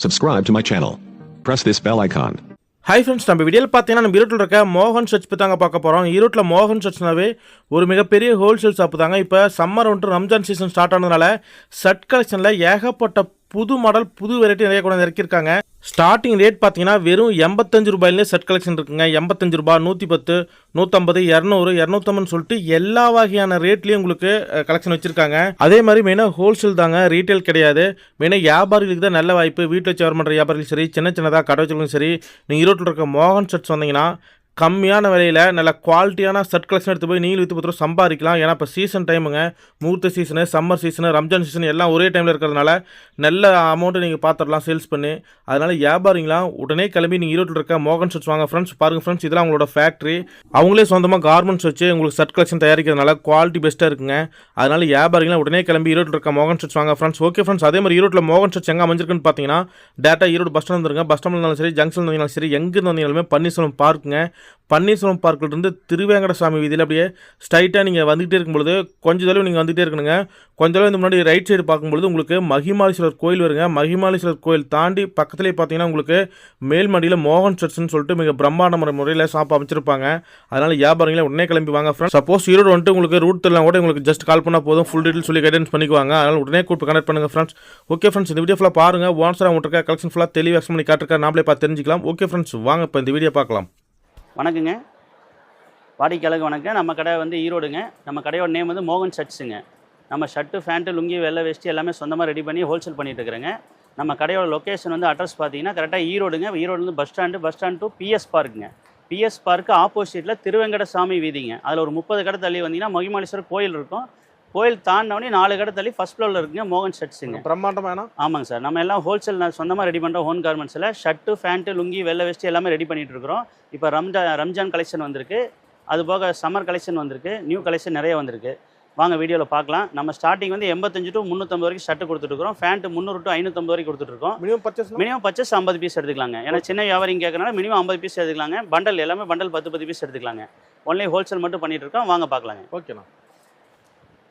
Subscribe to my channel. Press this bell icon. Hi friends, நம்ம வீடியோவில் பார்த்தீங்கன்னா நம்ம ஈரோட்டில் இருக்க மோகன் ஷர்ட்ஸ் பற்றி தாங்க பார்க்க போகிறோம். ஈரோட்டில் மோகன் ஷர்ட்ஸ்னாவே ஒரு மிகப்பெரிய ஹோல்சேல் ஷாப்பு தாங்க. இப்போ சம்மர் வந்துட்டு ரம்ஜான் சீசன் ஸ்டார்ட் ஆனதுனால ஷர்ட் கலெக்ஷனில் ஏகப்பட்ட புது மாடல் புது வெரைட்டி நிறைய கூட இறக்கியிருக்காங்க. ஸ்டார்டிங் ரேட் பார்த்தீங்கன்னா வெறும் 85 ரூபாயிலே ஷர்ட் கலெக்ஷன் இருக்குங்க. 85 ரூபா, 110, 150, 200, 250 சொல்லிட்டு எல்லா வகையான ரேட்லேயும் உங்களுக்கு கலெக்ஷன் வச்சிருக்காங்க. அதே மாதிரி மெயினாக ஹோல்சேல் தாங்க, ரீட்டைல் கிடையாது. மெயினாக வியாபாரிகளுக்கு தான் நல்ல வாய்ப்பு. வீட்டில் வச்சு வியாபாரம் பண்ணுற வியாபாரிகளும் சரி, சின்ன சின்னதாக கடை வச்சுகளும் சரி, நீங்கள் ஈரோட்டில் இருக்க மோகன் ஷர்ட்ஸ் வந்தீங்கன்னா கம்மியான விலையில் நல்ல குவாலிட்டியான ஷர்ட் கலெக்ஷன் எடுத்து போய் நீங்களும் விற்று பத்து சம்பாதிக்கலாம். ஏன்னா இப்போ சீசன் டைமுங்க, முகூர்த்த season, summer season, Ramzan season எல்லாம் ஒரே டைமில் இருக்கிறதுனால நல்ல அமௌண்ட்டு நீங்கள் பார்த்துடலாம் சேல்ஸ் பண்ணி. அதனால் வியாபாரிங்களாம் உடனே கிளம்பி நீங்கள் ஈரோட்டில் இருக்க மோகன் ஷர்ட்ஸ் வாங்க ஃப்ரெண்ட்ஸ். பாருங்கள் ஃப்ரெண்ட்ஸ், இதெல்லாம் அவங்களோட ஃபேக்ட்ரி. அவங்களே சொந்தமாக கார்மெண்ட்ஸ் வச்சு உங்களுக்கு ஷர்ட் கலெக்ஷன் தயாரிக்கிறதுனால குவாலிட்டி பெஸ்ட்டாக இருக்குங்க. அதனால் வியாபாரிங்களாம் உடனே கிளம்பி ஈரோட்டில் இருக்க மோகன் ஷர்ட்ஸ் வாங்க ஃப்ரெண்ட்ஸ். ஓகே ஃப்ரெண்ட்ஸ், அதே மாதிரி ஈரோட்டில் மோகன் ஷர்ட்ஸ் எங்கே அமைஞ்சிருக்குன்னு பார்த்தீங்கன்னா டேட்டா ஈரோடு பஸ் ஸ்டாண்ட் வந்துருங்க. பஸ் ஸ்டாண்டில் இருந்தாலும் சரி, ஜங்ஷன் இருந்தாலும் சரி, எங்கே இருந்தாலுமே பன்னீர்செல்வம் பார்க்குங்க. பன்னீர்செல்வம் பார்க்கிலிருந்து திருவேங்கடசாமி வீதியில் அப்படியே ஸ்ட்ரைட்டாக நீங்கள் வந்துகிட்டே இருக்கும்பொழுது கொஞ்சம் தடவை நீங்கள் வந்துகிட்டே இருக்கணுங்க. கொஞ்சம் தடவை இந்த முன்னாடி ரைட் சைடு பார்க்கும்பொழுது உங்களுக்கு மகிமாலீஸ்வரர் கோயில் வருங்க. மகிமாலீஸ்வரர் கோயில் தாண்டி பக்கத்துலேயே பார்த்தீங்கன்னா உங்களுக்கு மேல்மடியில் மோகன் ஷர்ட்ஸ்னு சொல்லிட்டு மிக பிரம்மாண்ட முறையில் ஷாப் அமைச்சிருப்பாங்க. அதனால் வியாபாரிகளை உடனே கிளம்பி வாங்க ஃப்ரெண்ட்ஸ். சப்போஸ் ஈரோடு வந்துட்டு உங்களுக்கு ரூட் தெரியலாம் கூட உங்களுக்கு ஜஸ்ட் கால் பண்ணால் போதும், ஃபுல் டீட்டெயில் சொல்லி கைடன்ஸ் பண்ணிக்குவாங்க. அதனால் உடனே கூப்பிட்டு கனெக்ட் பண்ணுங்கள் ஃப்ரெண்ட்ஸ். ஓகே ஃப்ரெண்ட்ஸ், இந்த வீடியோ ஃபுல்லாக பாருங்கள். ஓன்ஸராக அவங்கள்ட்ட கலெக்ஷன் ஃபுல்லாக தெளிவாக எக்ஸ்பிளைன் பண்ணி காட்டிருக்கா, நாமளே பார்த்து தெரிஞ்சிக்கலாம். ஓகே ஃப்ரெண்ட்ஸ், வாங்க இப்போ இந்த வீடியோ பார்க்கலாம். வணக்கங்க, வாடிக்கையாளருக்கு வணக்கம். நம்ம கடை வந்து ஈரோடுங்க. நம்ம கடையோட நேம் வந்து மோகன் ஷர்ட்ஸுங்க. நம்ம ஷர்ட்டு, ஃபேண்ட்டு, லுங்கி, வெள்ளை வேஷ்டி எல்லாமே சொந்தமாக ரெடி பண்ணி ஹோல்சேல் பண்ணிட்டு இருக்கிறேங்க. நம்ம கடையோட லொக்கேஷன் வந்து அட்ரஸ் பார்த்தீங்கன்னா கரெக்டாக ஈரோடுங்க. ஈரோடுலேருந்து பஸ் ஸ்டாண்ட் டு பிஎஸ் பார்க்குங்க. பிஎஸ் பார்க்கு ஆப்போசிட்டில் திருவேங்கடசாமி வீதிங்க. அதில் ஒரு 30 கடை தள்ளி வந்தீங்கன்னா மகிமாலீஸ்வரர் கோயில் இருக்கும். கோயில் தாண்டினோடனே 4 கடை தள்ளி ஃபஸ்ட் ஃப்ளோரில் இருக்குங்க மோகன் ஷர்ட்ஸுங்க. பிரம்மாண்டமான ஆமாங்க சார். நம்ம எல்லாம் ஹோல்சேல் சொந்தமாக ரெடி பண்ணுறோம். ஹோன் கார்மெண்ட்ஸில் ஷர்ட்டு, ஃபேண்ட்டு, லுங்கி, வெள்ளை வேஷ்டி எல்லாமே ரெடி பண்ணிகிட்டு இருக்கிறோம். இப்போ ரம்ஜான் கலெக்ஷன் வந்திருக்கு. அது போக சம்மர் கலெக்ஷன் வந்திருக்கு. நியூ கலெக்ஷன் நிறைய வந்திருக்கு. வாங்க வீடியோவில் பார்க்கலாம். நம்ம ஸ்டார்டிங் வந்து 85 to 350 வரைக்கும் ஷர்ட் கொடுத்துட்ருக்கோம். ஃபேண்ட்டு 300 to 550 வரைக்கும் கொடுத்துட்ருக்கோம். மினிமம் பர்ச்சேஸ் 50 பீஸ் எடுத்துக்கலாங்க. ஏன்னா சின்ன வியாபாரிங்க கேட்கறனால மினிமம் 50 பீஸ் எடுத்துக்கலாங்க. பண்டல் எல்லாமே பண்டல் 10 பீஸ் எடுத்துக்கலாங்க. ஒன்லி ஹோல்சேல் மட்டும் பண்ணிட்டு இருக்கோம். வாங்க பார்க்கலாங்க. ஓகேண்ணா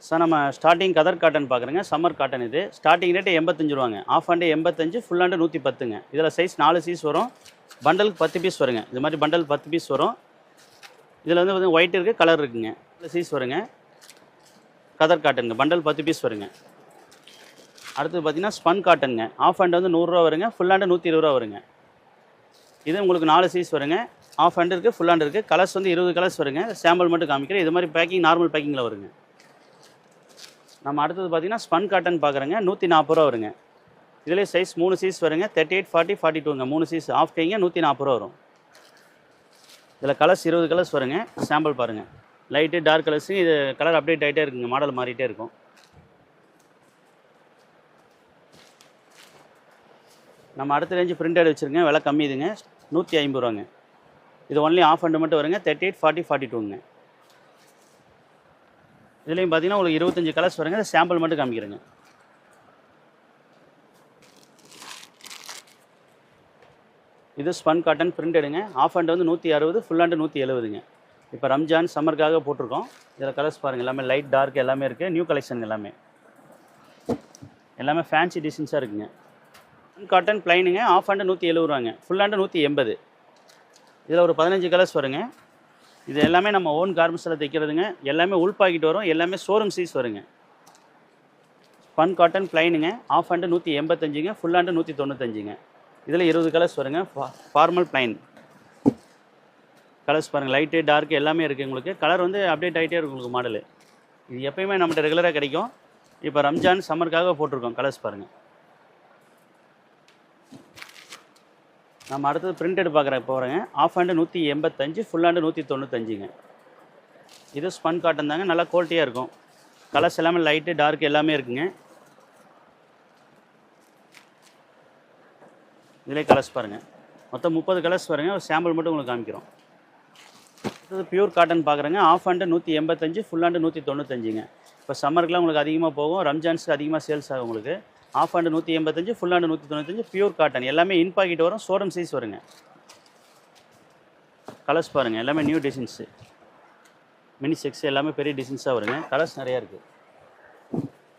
சார், நம்ம ஸ்டார்டிங் கதர் காட்டன் பார்க்குறேங்க. சம்மர் காட்டன் இது. ஸ்டார்டிங் ரேட்டு 85 ரூபாங்க. ஆஃப் ஹேண்டு 85, ஃபுல் ஹேண்டு 110ங்க. இதில் சைஸ் 4 சைஸ் வரும். பண்டலுக்கு 10 பீஸ் வருங்க. இது மாதிரி பண்டல் 10 பீஸ் வரும். இதில் வந்து ஒயிட் இருக்குது, கலர் இருக்குங்க. இதில் சைஸ் வருங்க. கதர் காட்டனுங்க. பண்டல் 10 பீஸ் வருங்க. அடுத்தது பார்த்தீங்கன்னா ஸ்பன் காட்டனுங்க. ஆஃப் ஹேண்டு வந்து 100 ரூபா வருங்க. ஃபுல் ஹேண்டு 120 ரூபா வருங்க. இது உங்களுக்கு 4 சைஸ் வருங்க. ஆஃப் ஹேண்டு இருக்குது, ஃபுல் ஹேண்டு இருக்குது. கலர்ஸ் வந்து 20 கலர்ஸ் வருங்க. சாம்பிள் மட்டும் காமிக்கிறேன். இது மாதிரி பேக்கிங் நார்மல் பேக்கிங்கில் வருங்க. நம்ம அடுத்தது பார்த்தீங்கன்னா ஸ்பன் காட்டன் பார்க்குறேங்க. 140 ரூபா வருங்க. இதிலே சைஸ் 3 சைஸ் வருங்க. 38, 40, 42ங்க. 3 சைஸ் ஆஃப் கைங்க 140 ரூபா வரும். இதில் கலர்ஸ் 20 கலர்ஸ் வருங்க. சாம்பிள் பாருங்கள். Light, dark colours. இது கலர் அப்டேட் ஆகிட்டே இருக்குங்க. மாடல் மாறிட்டே இருக்கும். நம்ம அடுத்த ரேஞ்சு பிரிண்டட் வச்சுருங்க. விலை கம்மி இதுங்க. 150 ரூபாங்க. இது ஒன்லி ஆஃப் ஹேண்டு மட்டும் வருங்க. 38, 40, 42ங்க. இதுலேயும் பார்த்தீங்கன்னா உங்களுக்கு 25 கலர்ஸ் வருங்க. சாம்பிள் மட்டும் காமிக்கிறேங்க. இது ஸ்பன் காட்டன் பிரிண்டடுங்க. ஆஃப் ஹேண்டு வந்து 160, ஃபுல் ஹேண்டு 170ங்க. இப்போ ரம்ஜான் சம்மருக்காக போட்டிருக்கோம். இதில் கலர்ஸ் பாருங்கள். எல்லாமே லைட், டார்க் எல்லாமே இருக்குது. நியூ கலெக்ஷன் எல்லாமே ஃபேன்சி டிசைன்ஸாக இருக்குங்க. ஸ்பன் காட்டன் ப்ளைனுங்க. ஆஃப் ஹேண்டு 170 ரூபாங்க. Full hand 180. இதில் ஒரு 15 கலர்ஸ் வருங்க. இது எல்லாமே நம்ம ஓன் கார்மெண்ட்ஸில் தைக்கிறதுங்க. எல்லாமே உள் பாக்கெட் வரும். எல்லாமே ஷோரூம் சைஸ் வருங்க. ஸ்பன் காட்டன் ப்ளைனுங்க. ஆஃப் ஹேண்டு 185ங்க. ஃபுல் ஹேண்டு 195ங்க. இதில் 20 கலர்ஸ் வருங்க. ஃபார்மல் ப்ளைன் கலர்ஸ் பாருங்கள். லைட்டு, டார்க்கு எல்லாமே இருக்குது. உங்களுக்கு கலர் வந்து அப்டேட் ஆகிட்டே இருக்கும் உங்களுக்கு மாடலு. இது எப்போயுமே நம்மகிட்ட ரெகுலராக கிடைக்கும். இப்போ ரம்ஜான் சம்மருக்காக போட்டிருக்கோம். கலர்ஸ் பாருங்கள். நம்ம அடுத்தது பிரிண்டட் போகிறேங்க. ஆஃப் ஹேண்டு 185, ஃபுல் ஹேண்டு 195ங்க. இது ஸ்பன் காட்டன் தாங்க. நல்லா குவாலிட்டியாக இருக்கும். கலர்ஸ் எல்லாமே லைட்டு, டார்க் எல்லாமே இருக்குங்க. இதிலே கலர்ஸ் பாருங்கள். மொத்தம் 30 கலர்ஸ் வருங்க. ஒரு சாம்பிள் மட்டும் உங்களுக்கு காமிக்கிறோம். அடுத்தது பியூர் காட்டன் பார்க்குறேங்க. ஆஃப் ஹேண்டு 185, ஃபுல் ஹேண்டு 195ங்க. இப்போ சம்மருக்குலாம் உங்களுக்கு அதிகமாக போகும். ரம்ஜான்ஸுக்கு அதிகமாக சேல்ஸ் ஆகும் உங்களுக்கு. Of hand 185, full hand 195. Pure cotton எல்லாமே இன் பாக்கெட் வரும். ஷோரூம் சைஸ் வருங்க. கலர்ஸ் பாருங்கள். எல்லாமே நியூ டிசைன்ஸு. மினி செக்ஸ் எல்லாமே பெரிய டிசைன்ஸாக வருங்க. கலர்ஸ் நிறையா இருக்குது.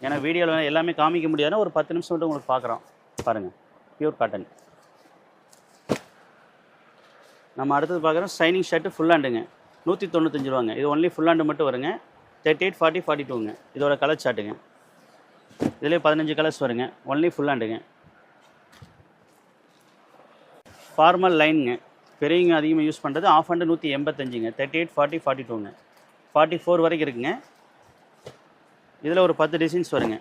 ஏன்னா வீடியோவில் எல்லாமே காமிக்க முடியாதுன்னா ஒரு 10 நிமிஷம் மட்டும் உங்களுக்கு பார்க்குறோம் பாருங்கள். Pure cotton. நம்ம அடுத்தது பார்க்குறோம் ஷைனிங் ஷர்ட்டு ஃபுல் ஹேண்டுங்க. 195 ரூபாங்க. இது ஒன்லி ஃபுல் ஹேண்டு மட்டும் வருங்க. 38, 40, 42ங்க. இதோட கலர் சார்ட்டுங்க. இதிலே 15 கலர்ஸ் வருங்க. ஒன்லி ஃபுல் ஹேண்டுங்க. ஃபார்மல் லைனுங்க. பெரியவங்க அதிகமாக யூஸ் பண்ணுறது ஆஃப் ஹேண்டு 185ங்க. 38, 40, 42ங்க. 44 வரைக்கும் இருக்குங்க. இதில் ஒரு 10 டிசைன்ஸ் வருங்க.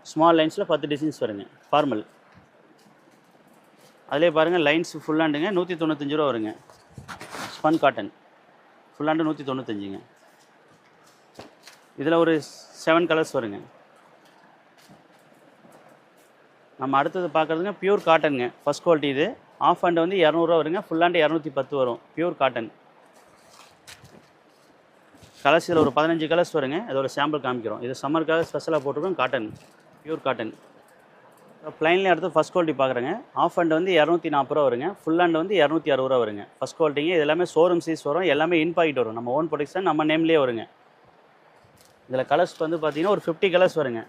ஸ்மால் லைன்ஸில் 10 டிசைன்ஸ் வருங்க. ஃபார்மல். அதிலே பாருங்கள் லைன்ஸ் ஃபுல் ஹேண்டுங்க. 195 ரூபா வருங்க. ஸ்பன் காட்டன் ஃபுல் ஹேண்டு 195ங்க. இதில் ஒரு 7 கலர்ஸ் வருங்க. நம்ம அடுத்தது பார்க்குறதுங்க பியூர் காட்டனுங்க. ஃபஸ்ட் குவாலிட்டி இது. ஆஃப் ஹேண்டு வந்து 200 ரூபா வருங்க. ஃபுல் ஹேண்டு 210 வரும். Pure cotton. கலர்ஸ் இதில் ஒரு 15 கலர்ஸ் வருங்க. இதோட சாம்பிள் காமிக்கிறோம். இது சம்மருக்காக ஸ்பெஷலாக போட்டிருக்கோம். Cotton, pure cotton. ப்ளைன்லேயே அடுத்து ஃபஸ்ட் குவாலிட்டி பார்க்குறேங்க. ஆஃப் ஹேண்டு வந்து 240 ரூபா வருங்க. ஃபுல் ஹேண்டு வந்து 260 ரூபா வருங்க. ஃபஸ்ட் குவாலிட்டிங்க. இது எல்லாமே ஷோரூம் சீஸ் வரும். எல்லாமே இன்பாக்கெட் வரும். நம்ம ஓன் ப்ரொடக்ஷன் நம்ம நேம்லேயே வருங்க. இதில் கலர்ஸ் வந்து பார்த்தீங்கன்னா ஒரு 50 கலர்ஸ் வருங்க.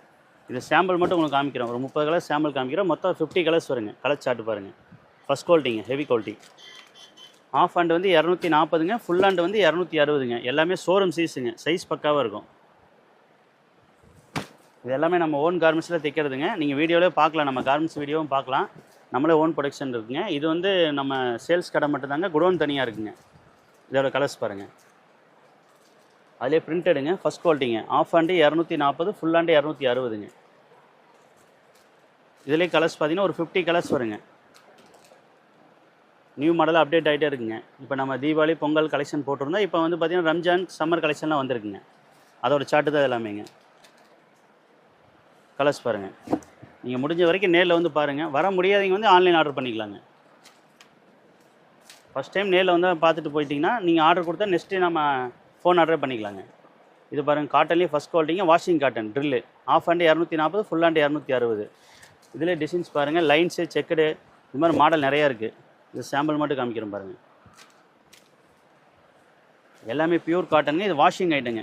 இது சாம்பிள் மட்டும் உங்களுக்கு காமிக்கிறோம். ஒரு 30 கலர்ஸ் சாம்பிள் காமிக்கிறோம். மொத்தம் 50 கலர்ஸ் வருங்க. கலர் சார்ட்டு பாருங்கள். ஃபஸ்ட் குவாலிட்டிங்க, ஹெவி குவாலிட்டி. ஆஃப் ஹேண்டு வந்து 240ங்க. ஃபுல் ஹேண்டு வந்து 260ங்க. எல்லாமே ஷோரூம் சைஸுங்க. சைஸ் பக்காவாக இருக்கும். இது எல்லாமே நம்ம ஓன் கார்மெண்ட்ஸில் தைக்கிறதுங்க. நீங்கள் வீடியோவிலே பார்க்கலாம். நம்ம கார்மெண்ட்ஸ் வீடியோவும் பார்க்கலாம். நம்மளே ஓன் ப்ரொடக்ஷன் இருக்குங்க. இது வந்து நம்ம சேல்ஸ் கடை மட்டும்தாங்க. குடோன் தனியாக இருக்குங்க. இதோட கலர்ஸ் பாருங்கள். அதிலே பிரிண்டடுங்க. ஃபஸ்ட் குவாலிட்டிங்க. ஆஃப் ஹேண்டு 240, ஃபுல் ஹேண்டு 260ங்க. இதிலே கலர்ஸ் பார்த்தீங்கன்னா ஒரு 50 கலர்ஸ் வருங்க. நியூ மாடல் அப்டேட் ஆகிட்டே இருக்குங்க. இப்போ நம்ம தீபாவளி பொங்கல் கலெக்ஷன் போட்டிருந்தோம். இப்போ வந்து பார்த்திங்கன்னா ரம்ஜான் சம்மர் கலெக்ஷன்லாம் வந்திருக்குங்க. அதோட சார்ட்டு தான் எல்லாமேங்க. கலர்ஸ் பாருங்கள். நீங்கள் முடிஞ்ச வரைக்கும் நேரில் வந்து பாருங்கள். வர முடியாதவங்க வந்து ஆன்லைன் ஆர்டர் பண்ணிக்கலாங்க. ஃபஸ்ட் டைம் நேரில் வந்து பார்த்துட்டு போயிட்டிங்கன்னா நீங்கள் ஆர்டர் கொடுத்தா நெக்ஸ்ட்டு நம்ம ஃபோன் ஆர்டரே பண்ணிக்கலாங்க. இது பாருங்கள். காட்டன்லேயே ஃபஸ்ட் குவாலிட்டிங்க. Washing cotton drill. Half hand 240, full hand 260. இதில் டிசைன்ஸ் பாருங்கள். லைன்ஸு, செக்குடு, இது மாதிரி மாடல் நிறையா இருக்குது. இது சாம்பிள் மட்டும் காமிக்கிறோம் பாருங்கள். எல்லாமே பியூர் காட்டனுங்க. இது வாஷிங் ஐட்டங்க.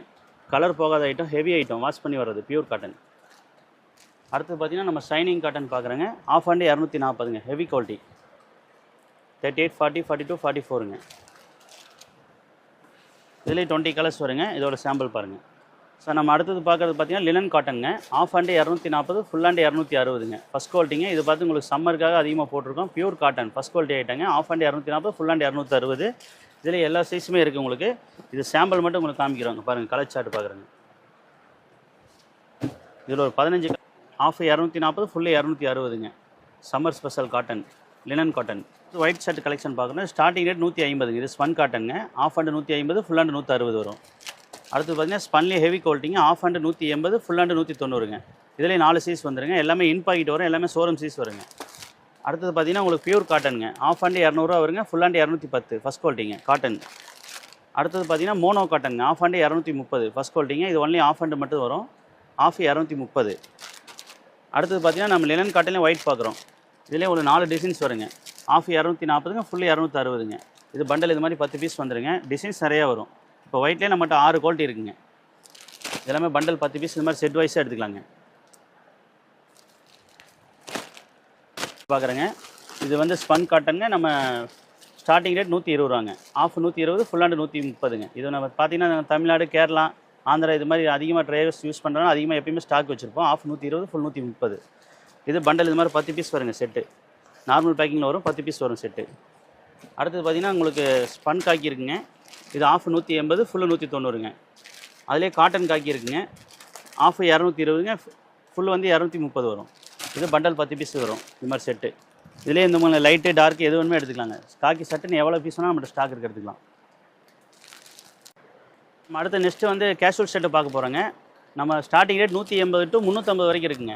கலர் போகாத ஐட்டம், ஹெவி ஐட்டம், வாஷ் பண்ணி வர்றது பியூர் காட்டன். அடுத்து பார்த்தீங்கன்னா நம்ம ஷைனிங் காட்டன் பார்க்குறேங்க. ஆஃப் ஹேண்டு 240ங்க. Heavy quality. 38, 40, 42, 44ங்க. இதுலேயே 20 கலர்ஸ் வருங்க. இதோட சாம்பிள் பாருங்கள். ஸோ நம்ம அடுத்தது பார்க்குறது பார்த்தீங்கன்னா லினன் காட்டனுங்க. ஆஃப் ஹேண்டு 240, ஃபுல் ஹேண்டு 260ங்க. ஃபஸ்ட் குவாலிட்டிங்க. இது பார்த்து உங்களுக்கு சம்மருக்காக அதிகமாக போட்டிருக்கோம். பியூர் காட்டன் ஃபஸ்ட் குவாலிட்டி ஐட்டங்க. Half hand 240, full hand 260. இதில் எல்லா சைஸுமே இருக்குது உங்களுக்கு. இது சாம்பிள் மட்டும் உங்களுக்கு காமிக்கிறோங்க. பாருங்கள். கலர் சார்ட் பார்க்குறேங்க. இதில் ஒரு 15 ஆஃப் 240, ஃபுல்லு 260ங்க. Summer special cotton, linen cotton. White shirt collection பார்க்கணும். ஸ்டார்டிங் ரேட் 150ங்க. இது ஸ்பன் காட்டனுங்க. ஆஃப் ஹேண்டு 150, ஃபுல் ஹேண்டு 160 வரும். அடுத்து பார்த்தீங்கன்னா ஸ்பன்லேயே ஹெவி குவாலிட்டிங்க. ஆஃப் ஹேண்டு 180, ஃபுல் ஹேண்டு 190ங்க. இதிலே 4 சைஸ் வந்துருங்க. எல்லாமே இன்பாக்கெட் வரும். எல்லாமே ஷோரூம் சைஸ் வருங்க. அடுத்தது பார்த்தீங்கன்னா உங்களுக்கு பியூர் காட்டனுங்க. ஆஃப் ஹேண்டு 200 ரூபா வருங்க. ஃபுல் ஹேண்டு 210 ஃபஸ்ட் குவாலிட்டிங்க. காட்டன். அடுத்தது பார்த்தீங்கன்னா மோனோ காட்டனுங்க. ஆஃப் ஹேண்டு 230 ஃபஸ்ட் குவாலிட்டிங்க. இது ஒன்லி ஆஃப் ஹேண்டு மட்டும் வரும். ஆஃப் 230. அடுத்தது பார்த்தீங்கன்னா நம்ம லினன் காட்டன்லேயே ஒயிட் பார்க்குறோம். இதிலே ஒரு 4 டிசைன்ஸ் வருங்க. ஆஃப் 240ங்க. ஃபுல்லு 260ங்க. இது பண்டல் இது மாதிரி 10 பீஸ் வந்துருங்க. டிசைன்ஸ் நிறையா வரும். இப்போ ஒயிட்லேயே நம்மகிட்ட 6 குவாலிட்டி இருக்குங்க. எல்லாமே பண்டல் 10 பீஸ் இது மாதிரி செட் வைஸாக எடுத்துக்கலாங்க. பார்க்குறேங்க. இது வந்து ஸ்பன் காட்டனுங்க. நம்ம ஸ்டார்டிங் ரேட் 120 ரூபாங்க. ஆஃப் 120, ஃபுல் ஹேண்டு 130ங்க. இது நம்ம பார்த்தீங்கன்னா தமிழ்நாடு, கேரளா, ஆந்திரா இது மாதிரி அதிகமாக டிரைவர்ஸ் யூஸ் பண்ணுறாங்க. அதிகமாக எப்பயுமே ஸ்டாக் வச்சுருப்போம். Half 120, full 130. இது பண்டல் இது மாதிரி 10 பீஸ் வருங்க செட்டு. நார்மல் பேக்கிங்கில் வரும். 10 பீஸ் வரும் செட்டு. அடுத்தது பார்த்திங்கன்னா உங்களுக்கு ஸ்பன் காக்கி இருக்குங்க. இது ஆஃப் 180, ஃபுல்லு 190ங்க. அதிலே காட்டன் காக்கி இருக்குங்க. ஆஃப் 220ங்க. ஃபுல் வந்து 230 வரும். இது பண்டல் 10 பீஸ் வரும். இது மாதிரி செட்டு. இதிலே இந்த மாதிரி லைட்டு டார்க் எது வேணுமே எடுத்துக்கலாங்க. காக்கி சட்டுன்னு எவ்வளோ பீஸ் வேணால் நம்மகிட்ட ஸ்டாக் இருக்க எடுத்துக்கலாம். நம்ம அடுத்த நெக்ஸ்ட்டு வந்து கேஷுவல் ஷர்ட்டு பார்க்க போகிறோங்க. நம்ம ஸ்டார்டிங் ரேட் 180 to 350 வரைக்கும் இருக்குங்க.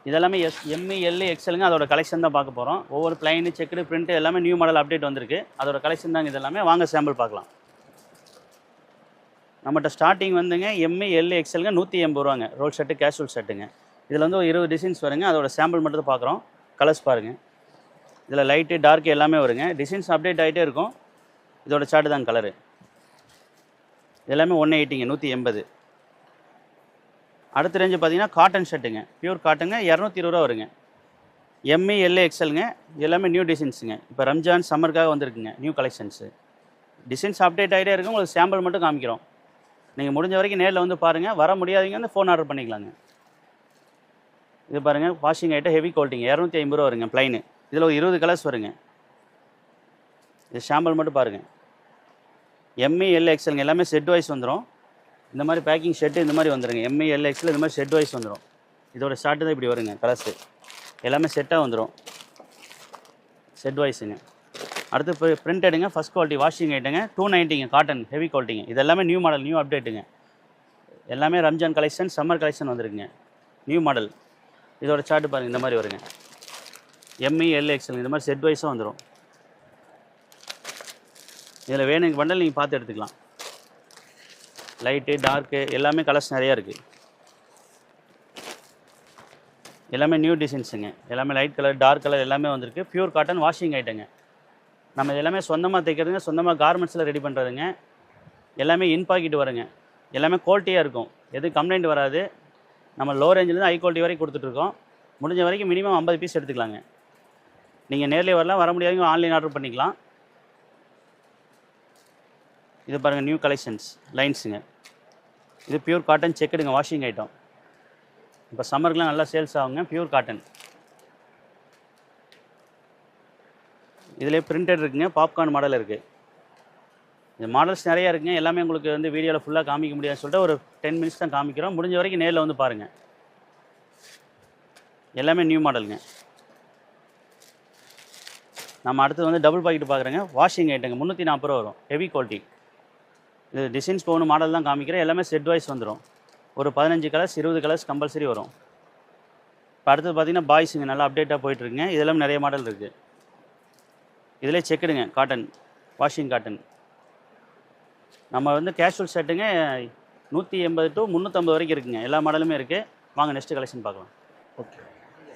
இதெல்லாமே எம்இ, எல், எக்ஸலுங்க. அதோட கலெக்ஷன் தான் பார்க்க போகிறோம். ஒவ்வொரு பிளைனு, செக்குடு, பிரிண்ட்டு எல்லாமே நியூ மாடல் அப்டேட் வந்திருக்கு. அதோட கலெக்ஷன் தாங்க இதெல்லாமே. வாங்க சாம்பிள் பார்க்கலாம். நம்மகிட்ட ஸ்டார்டிங் வந்துங்க எம்இ, எல், எக்ஸலுங்க 180 ரூபாங்க. ரோல் ஷர்ட்டு, கேஷுவல் ஷர்ட்டுங்க. இதில் வந்து ஒரு 20 டிசைன்ஸ் வருங்க. அதோட சாம்பிள் மட்டும் தான் பார்க்குறோம். கலர்ஸ் பாருங்கள். இதில் லைட்டு, டார்க் எல்லாமே வருங்க. டிசைன்ஸ் அப்டேட் ஆகிட்டே இருக்கும். இதோட சார்ட்டு தான் கலரு. எல்லாமே 180ங்க. 180. அடுத்த ரேஞ்சு பார்த்தீங்கன்னா காட்டன் ஷர்ட்டுங்க. பியூர் காட்டனுங்க. 220 ரூபா வருங்க. எம்இ எல்ஏ எக்ஸலுங்க. எல்லாமே நியூ டிசைன்ஸுங்க. இப்போ ரம்ஜான் சம்மருக்காக வந்திருக்குங்க நியூ கலெக்ஷன்ஸு. டிசைன்ஸ் அப்டேட் ஆகிட்டே இருக்கும். உங்களுக்கு சாம்பிள் மட்டும் காமிக்கிறோம். நீங்கள் முடிஞ்ச வரைக்கும் நேரில் வந்து பாருங்கள். வர முடியாதீங்க வந்து ஃபோன் ஆர்டர் பண்ணிக்கலாங்க. இது பாருங்கள், வாஷிங் ஐட்டம் ஹெவி குவாலிட்டிங்க. 250 வருங்க ப்ளைனு. இதில் ஒரு 20 கலர்ஸ் வருங்க. இது சாம்பிள் மட்டும் பாருங்கள். எம்இ எல்ஏ எக்ஸலுங்க. எல்லாமே செட் வைஸ் வந்துடும். இந்த மாதிரி பேக்கிங் ஷெட்டு இந்த மாதிரி வந்துடுங்க. எம்இ எல்ஏ எக்ஸல் இந்த மாதிரி செட் வைஸ் வந்துடும். இதோட ஷார்ட்டு தான் இப்படி வருங்க கலர்ஸு. எல்லாமே செட்டாக வந்துடும். செட் வைஸுங்க. அடுத்து பிரிண்டடுங்க. ஃபஸ்ட் குவாலிட்டி வாஷிங் ஐட்டங்க. 290ங்க காட்டன் ஹெவி குவாலிட்டிங்க. இது எல்லாமே நியூ மாடல், நியூ அப்டேட்டுங்க. எல்லாமே ரம்ஜான் கலெக்ஷன், சம்மர் கலெக்ஷன் வந்துருக்குங்க. New model. இதோட சார்ட்டு பாருங்கள், இந்த மாதிரி வருங்க. எம்இ எல்ஏ எக்ஸல் இந்த மாதிரி செட் வைஸாக வந்துடும். இதில் வேணுங்க பண்டல் நீங்கள் பார்த்து எடுத்துக்கலாம். லைட்டு டார்க்கு எல்லாமே கலர்ஸ் நிறையா இருக்குது. எல்லாமே நியூ டிசைன்ஸுங்க. எல்லாமே லைட் கலர் டார்க் கலர் எல்லாமே வந்திருக்கு. பியூர் காட்டன் வாஷிங் ஐட்டங்க. நம்ம எல்லாமே சொந்தமாக தைக்கிறதுங்க, சொந்தமாக கார்மெண்ட்ஸில் ரெடி பண்ணுறதுங்க. எல்லாமே இன் பாக்கெட் வருங்க. எல்லாமே குவாலிட்டியாக இருக்கும். எதுவும் கம்ப்ளைண்ட் வராது. நம்ம லோ ரேஞ்சிலேருந்து ஹை குவாலிட்டி வரைக்கும் கொடுத்துட்ருக்கோம். முடிஞ்ச வரைக்கும் மினிமம் 50 பீஸ் எடுத்துக்கலாங்க. நீங்கள் நேர்லேயே வரலாம், வர முடியாதவங்க ஆன்லைன் ஆர்டர் பண்ணிக்கலாம். இது பாருங்கள், நியூ கலெக்ஷன்ஸ் லைன்ஸுங்க. இது பியூர் காட்டன் செக்குடுங்க வாஷிங் ஐட்டம். இப்போ சம்மருக்குலாம் நல்லா சேல்ஸ் ஆகுங்க. Pure cotton. இதிலே பிரிண்டட் இருக்குங்க. பாப்கார்ன் மாடல் இருக்குது. இந்த மாடல்ஸ் நிறையா இருக்குங்க. எல்லாமே உங்களுக்கு வந்து வீடியோவில் ஃபுல்லாக காமிக்க முடியாதுன்னு சொல்லிட்டு ஒரு 10 மினிட்ஸ் தான் காமிக்கிறோம். முடிஞ்ச வரைக்கும் நேரில் வந்து பாருங்கள். எல்லாமே நியூ மாடலுங்க. நம்ம அடுத்து வந்து டபுள் பாக்கெட் பார்க்குறேங்க. வாஷிங் ஐட்டங்க. 340 வரும். Heavy quality. இது டிசைன்ஸ் போகணும் மாடல் தான் காமிக்கிறேன். எல்லாமே செட் வைஸ் வந்துடும். ஒரு 15 கலர்ஸ் 20 கலர்ஸ் கம்பல்சரி வரும். இப்போ அடுத்தது பார்த்தீங்கன்னா பாய்ஸுங்க. நல்லா அப்டேட்டாக போயிட்டுருக்குங்க. இதெல்லாம் நிறைய மாடல் இருக்குது. இதிலே செக்குடுங்க காட்டன் வாஷிங் காட்டன். நம்ம வந்து கேஷுவல் ஷர்ட்டுங்க 180 to 350 வரைக்கும் இருக்குங்க. எல்லா மாடலுமே இருக்குது. வாங்க நெக்ஸ்ட் கலெக்ஷன் பார்க்கலாம். ஓகே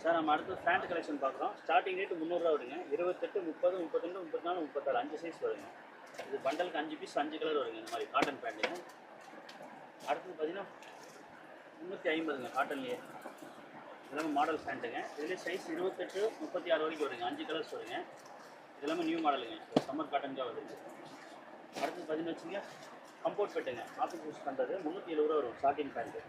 சார், நம்ம அடுத்து பேண்ட் கலெக்ஷன் பார்க்குறோம். ஸ்டார்டிங் ரேட்டு 300 ரூபா வருங்க. 28, 30, 32, 34, 36 5 சைஸ் வருங்க. இது பண்டலுக்கு 5 பீஸ் 5 கலர் வருங்க. இந்த மாதிரி காட்டன் பேண்ட்டுங்க. அடுத்தது பார்த்தீங்கன்னா 350ங்க காட்டன்லேயே. இதெல்லாமே மாடல் பேண்ட்டுங்க. இதுலேயே சைஸ் 28, 36 வரைக்கும் வருங்க. 5 கலர்ஸ் வருங்க. இதெல்லாமே நியூ மாடலுங்க. சம்மர் காட்டனுக்காக வருது. அடுத்து பார்த்தீங்கன்னா வச்சுங்க கம்போர்ட் பெட்டுங்க. ஆஃபீஸ் யூஸ் பண்ணுறது 370 ரூபா வரும். Starting pant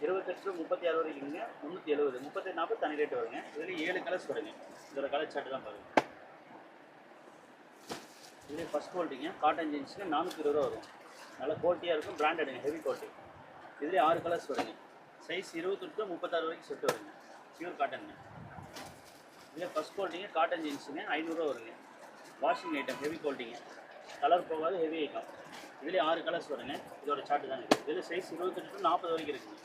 28 to 36 வரைக்குங்க. 370. 38, 40 தனி ரேட்டு வருங்க. இதுலேயே 7 கலர்ஸ் வருங்க. இதோட கலர் சார்ட்டு தான் பாருங்கள். இதுலேயே ஃபஸ்ட் குவாலிட்டிங்க. காட்டன் ஜீன்ஸுங்க 420 ரூபா வரும். நல்லா குவாலிட்டியாக இருக்கும். பிராண்டடுங்க. Heavy quality. இதுலேயே 6 கலர்ஸ் வருங்க. சைஸ் 28 to 36 வரைக்கும் செட்டு வருங்க. பியூர் காட்டனுங்க. இதில் ஃபஸ்ட் குவாலிட்டிங்க. காட்டன் ஜீன்ஸுங்க 500 ரூபா வருங்க. வாஷிங் ஐட்டம் ஹெவி குவாலிட்டிங்க. கலர் போகாது. Heavy item. இதுலேயே 6 கலர்ஸ் வருங்க. இதோட சார்ட்டு தாங்க இருக்குது. இதில் சைஸ் 28 to 40 வரைக்கும் இருக்குங்க.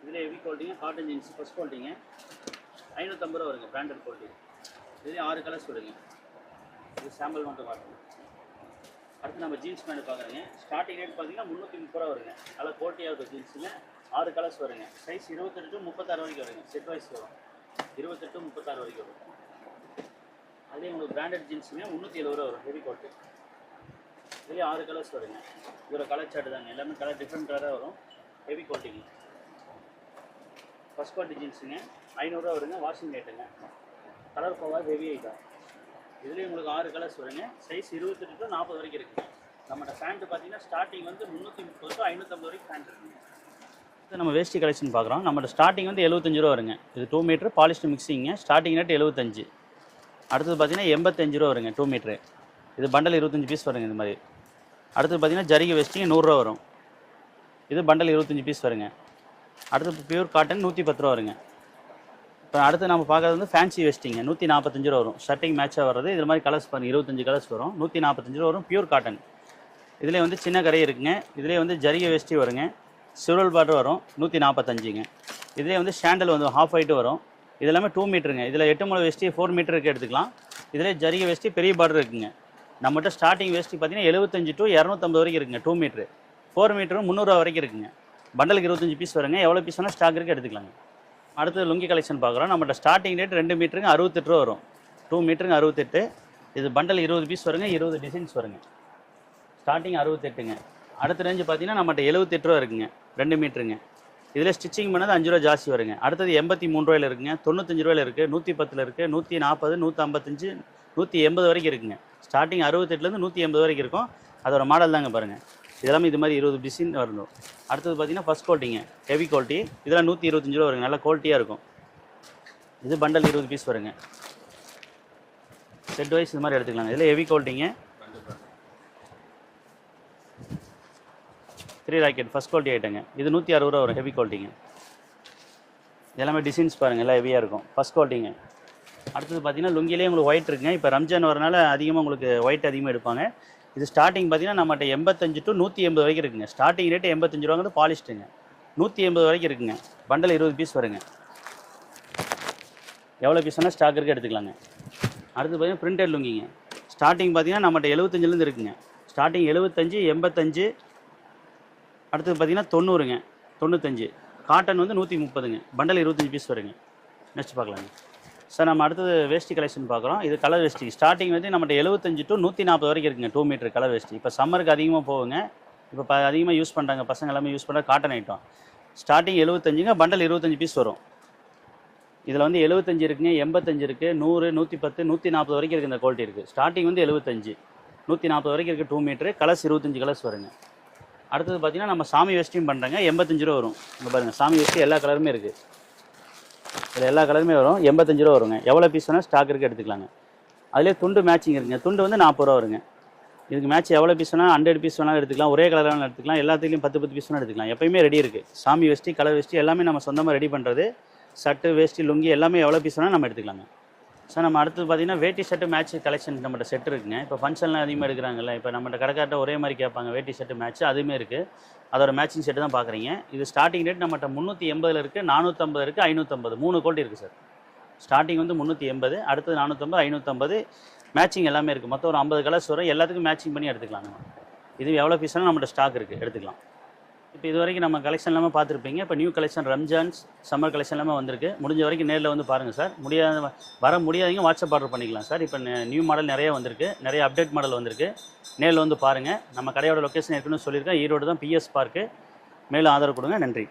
இதில் ஹெவி குவாலிட்டிங்க. காட்டன் ஜீன்ஸ் ஃபஸ்ட் குவாலிட்டிங்க 550 ரூபா வருங்க. Branded quality. இதுலேயே 6 கலர்ஸ் வருங்க. இது சாம்பிள் மட்டும் பார்க்கணும். அடுத்து நம்ம ஜீன்ஸ் பேண்ட் பார்க்குறேங்க. ஸ்டார்டிங் ரேட் பார்த்தீங்கன்னா 330 ரூபா வருங்க. நல்லா குவாலிட்டியாக இருக்கும் ஜீன்ஸுங்க. 6 கலர்ஸ் வருங்க. சைஸ் 28 to 36 வரைக்கும் வருங்க. செட் வைஸ் வரும். 28 to 36 வரைக்கும் வரும். அதே உங்களுக்கு பிராண்டட் ஜீன்ஸுங்க 370 ரூபா வரும். Heavy quality. இதுலேயே 6 கலர்ஸ் வருங்க. இதோட கலர் சார்ட்டு தாங்க. எல்லாமே கலர் டிஃப்ரெண்ட் கலராக வரும். ஹெவி குவாலிட்டிங்க. ஃபஸ்ட் குவாலிட்டி ஜீன்ஸுங்க 500 ரூபா வருங்க. வாஷிங் ரேட்டுங்க. கலர் போகாது. Heavy item. இதுலேயே உங்களுக்கு 6 கலர்ஸ் வருங்க. சைஸ் 28 to 40 வரைக்கும் இருக்குங்க. நம்மகிட்ட பேண்ட்டு பார்த்தீங்கன்னா ஸ்டார்டிங் வந்து 330 to 550 வரைக்கும் பேண்ட் இருக்குங்க. இது நம்ம வேஷ்டி கலெக்ஷன் பார்க்குறோம். நம்மகிட்ட ஸ்டார்டிங் வந்து 75 ரூபா வருங்க. இது 2 மீட்டர் பாலிஸ்டர் மிக்சிங்க. Starting rate 75. அடுத்தது பார்த்தீங்கன்னா 85 ரூபா வருங்க 2 மீட்ரு. இது பண்டல் 25 பீஸ் வருங்க. இந்த மாதிரி. அடுத்தது பார்த்தீங்கன்னா ஜரிகை வேஷ்டிங்க 100 ரூபா வரும். இது பண்டல் 25 பீஸ் வருங்க. அடுத்து பியூர் காட்டன் 110 ரூபா வருங்க. இப்போ அடுத்து நம்ம பார்க்குறது வந்து ஃபேன்சி வேஸ்டிங்க 145 ரூபா வரும். ஷர்ட்டிங் மேட்சாக வர்றது. இது மாதிரி கலர்ஸ் பாருங்கள். 25 கலர்ஸ் வரும். 145 ரூபா வரும். Pure cotton. இதிலே வந்து சின்ன கரை இருக்குங்க. இதிலே வந்து ஜரிகை வேஷ்டி வருங்க. சிவல் பார்டர் வரும். 145ங்க. இதிலே வந்து ஷாண்டல் வந்து ஹாஃப் ஒயிட் வரும். இது எல்லாமே 2 மீட்டருங்க. இதில் 8 முழ வேஷ்டி 4 மீட்டருக்கு எடுத்துக்கலாம். இதிலே ஜரிகை வேஷ்டி பெரிய பார்டர் இருக்குங்க. நம்மகிட்ட ஸ்டார்டிங் வேஷ்டி பார்த்தீங்கன்னா 75 to 250 வரைக்கும் இருக்குங்க. 2 மீட்ரு. 4 மீட்டரும் 300 ரூபா வரைக்கும் இருக்குங்க. பண்டலுக்கு 25 பீஸ் வருங்க. எவ்வளோ பீஸ் வேணால் ஸ்டாக் இருக்குது எடுத்துக்கலாங்க. அடுத்து லுங்கி கலெக்ஷன் பார்க்குறோம். நம்மகிட்ட ஸ்டார்டிங் ரேட் 2 மீட்டருங்க 68 ரூபா வரும். 2 மீட்டருங்க 68. இது பண்டல் 20 பீஸ் வருங்க. 20 டிசைன்ஸ் வருங்க. ஸ்டார்டிங் 68ங்க. அடுத்த ரேஞ்சு பார்த்தீங்கன்னா நம்மகிட்ட 78 ரூபா இருக்குங்க. 2 மீட்டருங்க. இதில் ஸ்டிச்சிங் பண்ணது 5 ரூபா ஜாஸ்தி வருங்க. அடுத்தது 83 ரூபாயில் இருக்குங்க, 95 ரூபாயில் இருக்குது, 110 இருக்குது, 140, 155, 180 வரைக்கும் இருக்குங்க. ஸ்டார்டிங் 68லேருந்து 180 வரைக்கும் இருக்கும். அதோட மாடல் தாங்க பாருங்கள். இதெல்லாமே இது மாதிரி 20 டிசைன் வரணும். அடுத்தது பார்த்தீங்கன்னா ஃபஸ்ட் குவாலிட்டிங்க, ஹெவி குவாலிட்டி. இதெல்லாம் 125 ரூபா வருங்க, நல்ல குவாலிட்டியாக இருக்கும். இது பண்டல் 20 பீஸ் வருங்க. செட் வைஸ் இது மாதிரி எடுத்துக்கலாங்க. இதில் ஹெவி குவாலிட்டிங்க, 3 ராக்கெட் ஃபஸ்ட் குவாலிட்டி ஐட்டங்க. இது 160 ரூபா வரும், ஹெவி குவாலிட்டிங்க. எல்லாமே டிசைன்ஸ் பாருங்கள், எல்லாம் ஹெவியாக இருக்கும், ஃபஸ்ட் குவாலிட்டிங்க. அடுத்தது பார்த்தீங்கன்னா லுங்கிலே உங்களுக்கு ஒயிட் இருக்குங்க. இப்போ ரம்ஜான் வரனால அதிகமாக உங்களுக்கு ஒயிட் அதிகமாக எடுப்பாங்க. இது ஸ்டார்டிங் பார்த்தீங்கன்னா நம்மகிட்ட 85 to 180 வரைக்கும் இருக்குங்க. Starting rate 85 ரூபாங்கிறது பாலிஸ்ட்டுங்க. 180 வரைக்கும் இருக்குங்க. பண்டல் 20 பீஸ் வருங்க. எவ்வளோ பீஸ் வேணால் ஸ்டாக் இருக்குது எடுத்துக்கலாங்க. அடுத்து பார்த்தீங்கன்னா பிரிண்டட் லுங்கிங்க. ஸ்டார்டிங் பார்த்தீங்கன்னா நம்மகிட்ட 75லேருந்து இருக்குங்க. ஸ்டார்டிங் 75, 85, அடுத்தது பார்த்தீங்கன்னா 90ங்க, 95. காட்டன் வந்து 130ங்க. பண்டல் 25 பீஸ் வருங்க. நெக்ஸ்ட் பார்க்கலாங்க சார். நம்ம அடுத்தது வேஷ்டி கலெக்ஷன் பார்க்குறோம். இது கலர் வேஷ்டி. ஸ்டார்டிங் வந்து நம்மகிட்ட 75 to 140 வரைக்கும் இருக்குங்க. 2 மீட்டர் கலர் வேஷ்டி. இப்போ சம்மருக்கு அதிகமாக போகுங்க. இப்போ அதிகமாக யூஸ் பண்ணுறாங்க பசங்க எல்லாமே யூஸ் பண்ணுற காட்டன் ஐட்டம். ஸ்டார்டிங் 75ங்க, பண்டல் 25 பீஸ் வரும். இதில் வந்து 75 இருக்குங்க, 85 இருக்குது, 100, 110, 140 வரைக்கும் இருக்குது. இந்த குவாலிட்டி இருக்குது. ஸ்டார்டிங் வந்து 75, 140 வரைக்கும் இருக்குது. 2 மீட்ரு கலர்ஸ் 25 கலர்ஸ் வருங்க. அடுத்தது பார்த்தீங்கன்னா நம்ம சாமி வேஷ்டியும் பண்ணுறாங்க. 85 ரூபா வரும். இங்கே பாருங்கள், சாமி வேஷ்டி எல்லா கலருமே இருக்குது. இதில் எல்லா கலருமே வரும். 85 ரூபா வருங்க. எவ்வளோ பீஸ் வேணால் ஸ்டாக் இருக்குது எடுத்துக்கலாங்க. அதிலே துண்டு மேட்சிங் இருக்குங்க. துண்டு வந்து 40 ரூபா வருங்க. இதுக்கு மேட்ச் எவ்வளோ பீஸ் வேணால் 100 பீஸ் வேணாலும் எடுத்துக்கலாம். ஒரே கலர் வேணாலும் எடுத்துக்கலாம். எல்லாத்துலேயும் 10 பீஸ் வேணால் எடுத்துக்கலாம். எப்பயுமே ரெடி இருக்குது. சாமி வேஷ்டி, கலர் வேஷ்டி எல்லாமே நம்ம சொந்தமாக ரெடி பண்ணுறது. ஷர்ட்டு, வேஷ்டி, லுங்கி எல்லாமே எவ்வளோ பீஸ் வேணால் நம்ம எடுத்துக்கலாங்க. சார் நம்ம அடுத்தது பார்த்தீங்கன்னா வேட்டி ஷர்ட்டு மேட்ச் கலெக்ஷன் நம்மகிட்ட செட் இருக்குங்க. இப்போ ஃபங்க்ஷன்லாம் அதிகமாக எடுக்கிறாங்கல்ல, இப்போ நம்மகிட்ட கடைக்கார்ட்ட ஒரே மாதிரி கேட்பாங்க. வேட்டி ஷர்ட்டு மேட்ச் அதுவுமே இருக்குது. அதோட மேட்சிங் செட்டு தான் பார்க்குறீங்க. இது ஸ்டார்டிங் ரேட் நம்மகிட்ட 380 இருக்குது, 450 இருக்குது, 550. 3 குவாலிட்டி இருக்குது சார். ஸ்டார்டிங் வந்து 380, அடுத்தது 450, 550. மேட்சிங் எல்லாமே இருக்குது. மொத்தம் ஒரு 50 கலர்ஸ் வரும். எல்லாத்துக்கும் மேட்சிங் பண்ணி எடுத்துக்கலாங்க. இது எவ்வளோ பீஸ்னாலும் நம்மகிட்ட ஸ்டாக் இருக்குது, எடுத்துக்கலாம். இப்போ இது வரைக்கும் நம்ம கலெக்ஷன் எல்லாமே பார்த்துருப்பீங்க. இப்போ new collection Ramzan's summer collection எல்லாமே வந்திருக்கு. முடிஞ்ச வரைக்கும் நேரில் வந்து பாருங்கள் சார். முடியாதவங்க வாட்ஸ்அப் ஆர்டர் பண்ணிக்கலாம் சார். இப்போ நியூ மாடல் நிறைய வந்திருக்கு, நிறைய அப்டேட் மாடல் வந்திருக்கு. நேரில் வந்து பாருங்கள். நம்ம கடையோட லொக்கேஷன் ஏற்கனவே சொல்லியிருக்கேன். ஈரோடு தான், PS பார்க்கு. மேலும் ஆதரவு கொடுங்க. நன்றி.